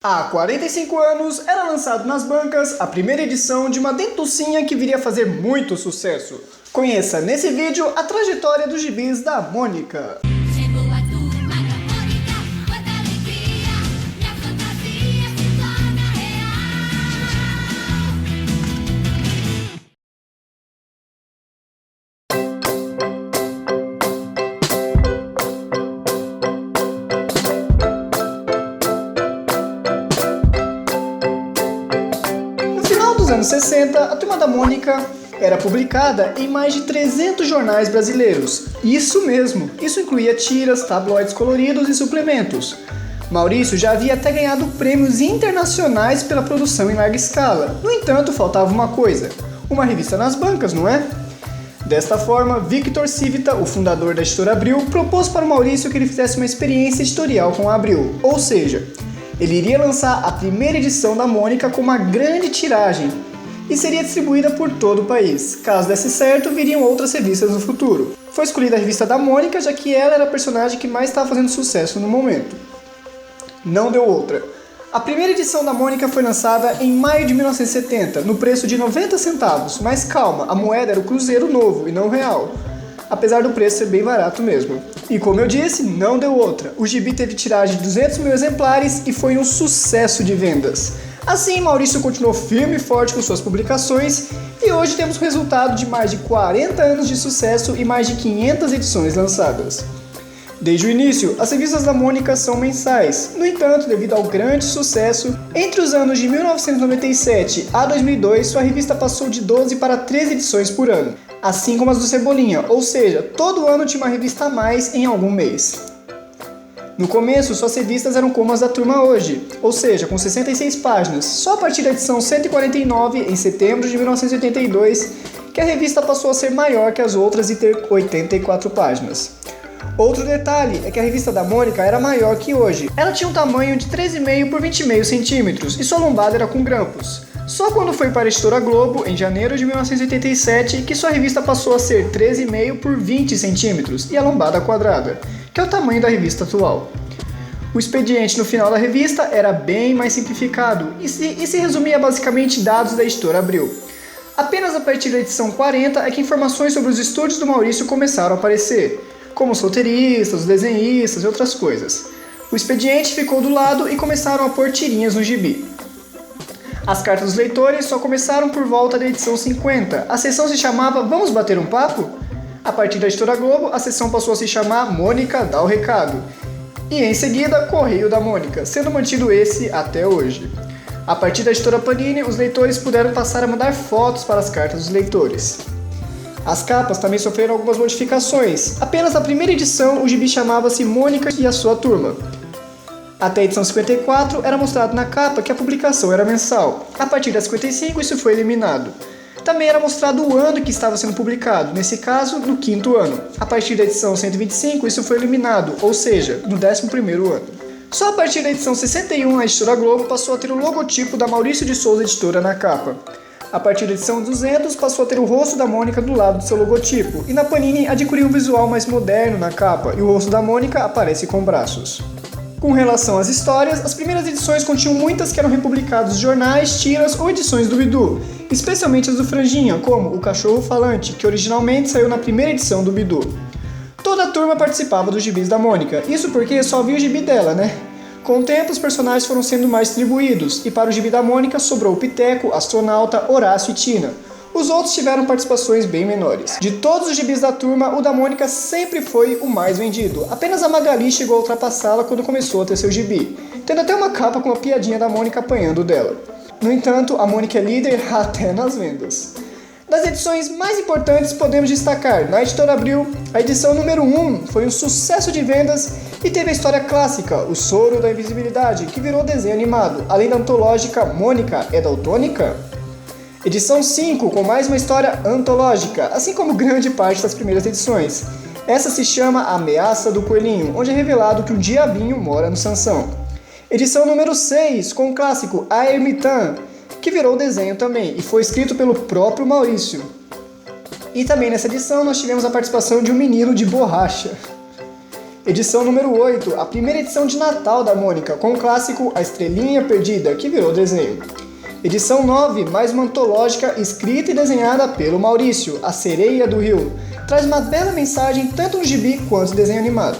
Há 45 anos era lançado nas bancas a primeira edição de uma dentucinha que viria a fazer muito sucesso. Conheça nesse vídeo a trajetória dos gibis da Mônica. Chegou a turma da Mônica, quanta alegria, minha fantasia se torna No final dos anos 60, a Turma da Mônica era publicada em mais de 300 jornais brasileiros. Isso mesmo, isso incluía tiras, tabloides coloridos e suplementos. Maurício já havia até ganhado prêmios internacionais pela produção em larga escala. No entanto, faltava uma coisa: uma revista nas bancas, não é? Desta forma, Victor Civita, o fundador da editora Abril, propôs para o Maurício que ele fizesse uma experiência editorial com a Abril, ou seja, ele iria lançar a primeira edição da Mônica com uma grande tiragem e seria distribuída por todo o país. Caso desse certo, viriam outras revistas no futuro. Foi escolhida a revista da Mônica, já que ela era a personagem que mais estava fazendo sucesso no momento. Não deu outra. A primeira edição da Mônica foi lançada em maio de 1970, no preço de 90 centavos, mas calma, a moeda era o cruzeiro novo e não o real, apesar do preço ser bem barato mesmo. E como eu disse, não deu outra. O gibi teve tiragem de 200 mil exemplares e foi um sucesso de vendas. Assim, Maurício continuou firme e forte com suas publicações e hoje temos o resultado de mais de 40 anos de sucesso e mais de 500 edições lançadas. Desde o início, as revistas da Mônica são mensais. No entanto, devido ao grande sucesso, entre os anos de 1997 a 2002, sua revista passou de 12 para 13 edições por ano, assim como as do Cebolinha, ou seja, todo ano tinha uma revista a mais em algum mês. No começo, suas revistas eram como as da Turma hoje, ou seja, com 66 páginas. Só a partir da edição 149, em setembro de 1982, que a revista passou a ser maior que as outras e ter 84 páginas. Outro detalhe é que a revista da Mônica era maior que hoje. Ela tinha um tamanho de 13,5 por 20,5 centímetros e sua lombada era com grampos. Só quando foi para a editora Globo, em janeiro de 1987, que sua revista passou a ser 13,5 por 20 centímetros e a lombada quadrada, que é o tamanho da revista atual. O expediente no final da revista era bem mais simplificado e se resumia basicamente dados da editora Abril. Apenas a partir da edição 40 é que informações sobre os estúdios do Maurício começaram a aparecer, como os roteiristas, os desenhistas e outras coisas. O expediente ficou do lado e começaram a pôr tirinhas no gibi. As cartas dos leitores só começaram por volta da edição 50. A seção se chamava Vamos Bater um Papo? A partir da editora Globo, a seção passou a se chamar Mônica dá o recado. E em seguida, Correio da Mônica, sendo mantido esse até hoje. A partir da editora Panini, os leitores puderam passar a mandar fotos para as cartas dos leitores. As capas também sofreram algumas modificações. Apenas na primeira edição, o gibi chamava-se Mônica e a sua turma. Até a edição 54, era mostrado na capa que a publicação era mensal. A partir da 55, isso foi eliminado. Também era mostrado o ano que estava sendo publicado, nesse caso, no 5º ano. A partir da edição 125, isso foi eliminado, ou seja, no 11º ano. Só a partir da edição 61, a editora Globo passou a ter o logotipo da Maurício de Souza Editora na capa. A partir da edição 200, passou a ter o rosto da Mônica do lado do seu logotipo, e na Panini adquiriu um visual mais moderno na capa, e o rosto da Mônica aparece com braços. Com relação às histórias, as primeiras edições continham muitas que eram republicadas de jornais, tiras ou edições do Bidu, especialmente as do Franjinha, como O Cachorro Falante, que originalmente saiu na primeira edição do Bidu. Toda a turma participava dos gibis da Mônica, isso porque só havia o gibi dela, né? Com o tempo, os personagens foram sendo mais distribuídos, e para o gibi da Mônica sobrou o Piteco, Astronauta, Horácio e Tina. Os outros tiveram participações bem menores. De todos os gibis da turma, o da Mônica sempre foi o mais vendido. Apenas a Magali chegou a ultrapassá-la quando começou a ter seu gibi, tendo até uma capa com a piadinha da Mônica apanhando dela. No entanto, a Mônica é líder até nas vendas. Das edições mais importantes podemos destacar, na editora Abril, a edição número 1 foi um sucesso de vendas e teve a história clássica, O Soro da Invisibilidade, que virou desenho animado, além da antológica Mônica é Daltônica? Edição 5, com mais uma história antológica, assim como grande parte das primeiras edições. Essa se chama A Ameaça do Coelhinho, onde é revelado que um diabinho mora no Sansão. Edição número 6, com o clássico A Ermitã, que virou desenho também, e foi escrito pelo próprio Maurício. E também nessa edição nós tivemos a participação de um menino de borracha. Edição número 8, a primeira edição de Natal da Mônica, com o clássico A Estrelinha Perdida, que virou desenho. Edição 9, mais uma antológica escrita e desenhada pelo Maurício, A Sereia do Rio. Traz uma bela mensagem tanto no gibi quanto no desenho animado.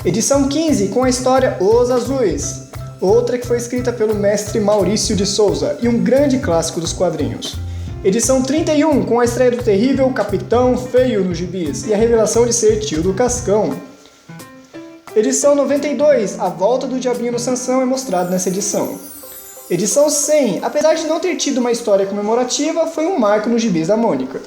Edição 15, com a história Os Azuis. Outra que foi escrita pelo mestre Maurício de Souza e um grande clássico dos quadrinhos. Edição 31, com a estreia do terrível Capitão Feio nos gibis e a revelação de ser tio do Cascão. Edição 92, a volta do Diabinho no Sansão é mostrado nessa edição. Edição 100, apesar de não ter tido uma história comemorativa, foi um marco nos gibis da Mônica.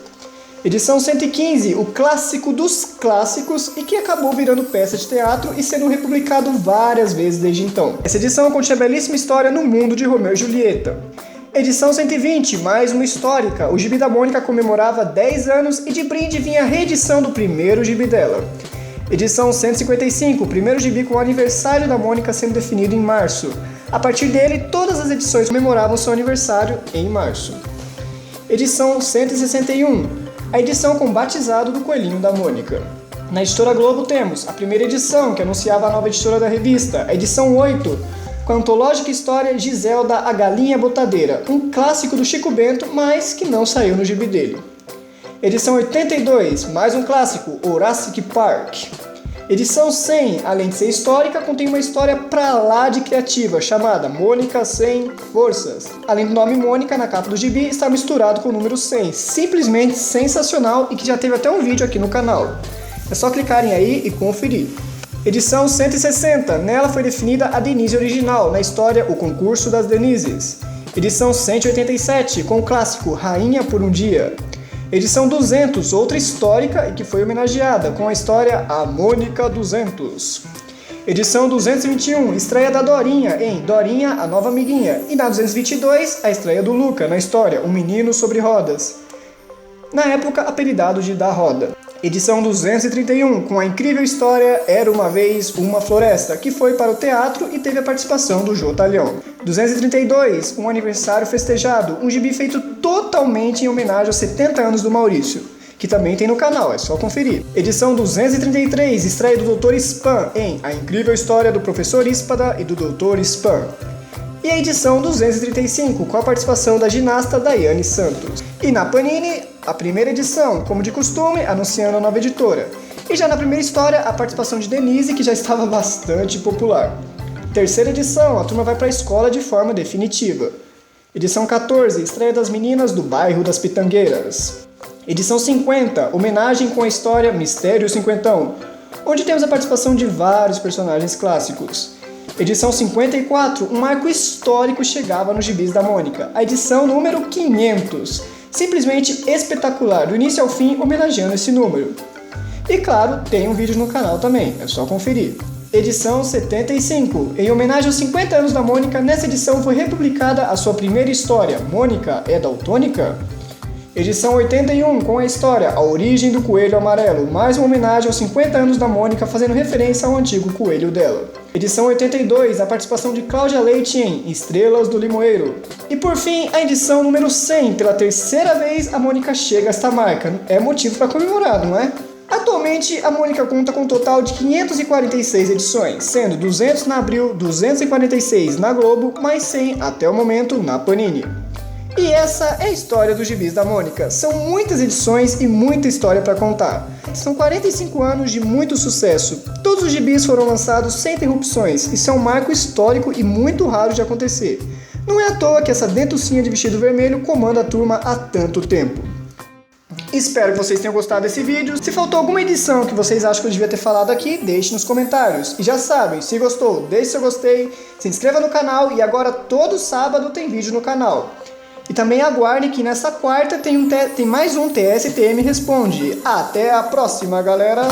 Edição 115, o clássico dos clássicos e que acabou virando peça de teatro e sendo republicado várias vezes desde então. Essa edição continha a belíssima história no mundo de Romeu e Julieta. Edição 120, mais uma histórica. O gibi da Mônica comemorava 10 anos e de brinde vinha a reedição do primeiro gibi dela. Edição 155, o primeiro gibi com o aniversário da Mônica sendo definido em março. A partir dele, todas as edições comemoravam seu aniversário em março. Edição 161, a edição com o batizado do Coelhinho da Mônica. Na editora Globo temos a primeira edição, que anunciava a nova editora da revista, a edição 8, com a antológica história Giselda, a Galinha Botadeira, um clássico do Chico Bento, mas que não saiu no gibi dele. Edição 82, mais um clássico, Jurassic Park. Edição 100, além de ser histórica, contém uma história pra lá de criativa, chamada Mônica Sem Forças. Além do nome Mônica, na capa do gibi está misturado com o número 100, simplesmente sensacional e que já teve até um vídeo aqui no canal. É só clicarem aí e conferir. Edição 160, nela foi definida a Denise original, na história O Concurso das Denises. Edição 187, com o clássico Rainha por um Dia. Edição 200, outra histórica e que foi homenageada, com a história A Mônica 200. Edição 221, estreia da Dorinha em Dorinha, a Nova Amiguinha. E na 222, a estreia do Luca, na história Um Menino sobre Rodas. Na época, apelidado de Da Roda. Edição 231, com a incrível história Era Uma Vez Uma Floresta, que foi para o teatro e teve a participação do Jô Talhão. 232, um aniversário festejado, um gibi feito totalmente em homenagem aos 70 anos do Maurício, que também tem no canal, é só conferir. Edição 233, estreia do Dr. Spam em A Incrível História do Professor Ispada e do Dr. Spam. E a edição 235, com a participação da ginasta Daiane Santos. E na Panini, a primeira edição, como de costume, anunciando a nova editora. E já na primeira história, a participação de Denise, que já estava bastante popular. Terceira edição, a turma vai para a escola de forma definitiva. Edição 14, estreia das meninas do bairro das Pitangueiras. Edição 50, homenagem com a história Mistério Cinquentão, onde temos a participação de vários personagens clássicos. Edição 54, um marco histórico chegava nos gibis da Mônica, a edição número 500. Simplesmente espetacular, do início ao fim, homenageando esse número. E claro, tem um vídeo no canal também, é só conferir. Edição 75, em homenagem aos 50 anos da Mônica, nessa edição foi republicada a sua primeira história, Mônica é Daltônica? Edição 81, com a história A Origem do Coelho Amarelo, mais uma homenagem aos 50 anos da Mônica, fazendo referência ao antigo coelho dela. Edição 82, a participação de Cláudia Leite em Estrelas do Limoeiro. E por fim, a edição número 100, pela terceira vez a Mônica chega a esta marca. É motivo para comemorar, não é? Atualmente, a Mônica conta com um total de 546 edições, sendo 200 na Abril, 246 na Globo, mais 100 até o momento na Panini. E essa é a história dos gibis da Mônica. São muitas edições e muita história para contar. São 45 anos de muito sucesso. Todos os gibis foram lançados sem interrupções. Isso é um marco histórico e muito raro de acontecer. Não é à toa que essa dentucinha de vestido vermelho comanda a turma há tanto tempo. Espero que vocês tenham gostado desse vídeo. Se faltou alguma edição que vocês acham que eu devia ter falado aqui, deixe nos comentários. E já sabem, se gostou, deixe seu gostei, se inscreva no canal e agora todo sábado tem vídeo no canal. E também aguarde que nessa quarta tem mais um TSTM Responde. Até a próxima, galera!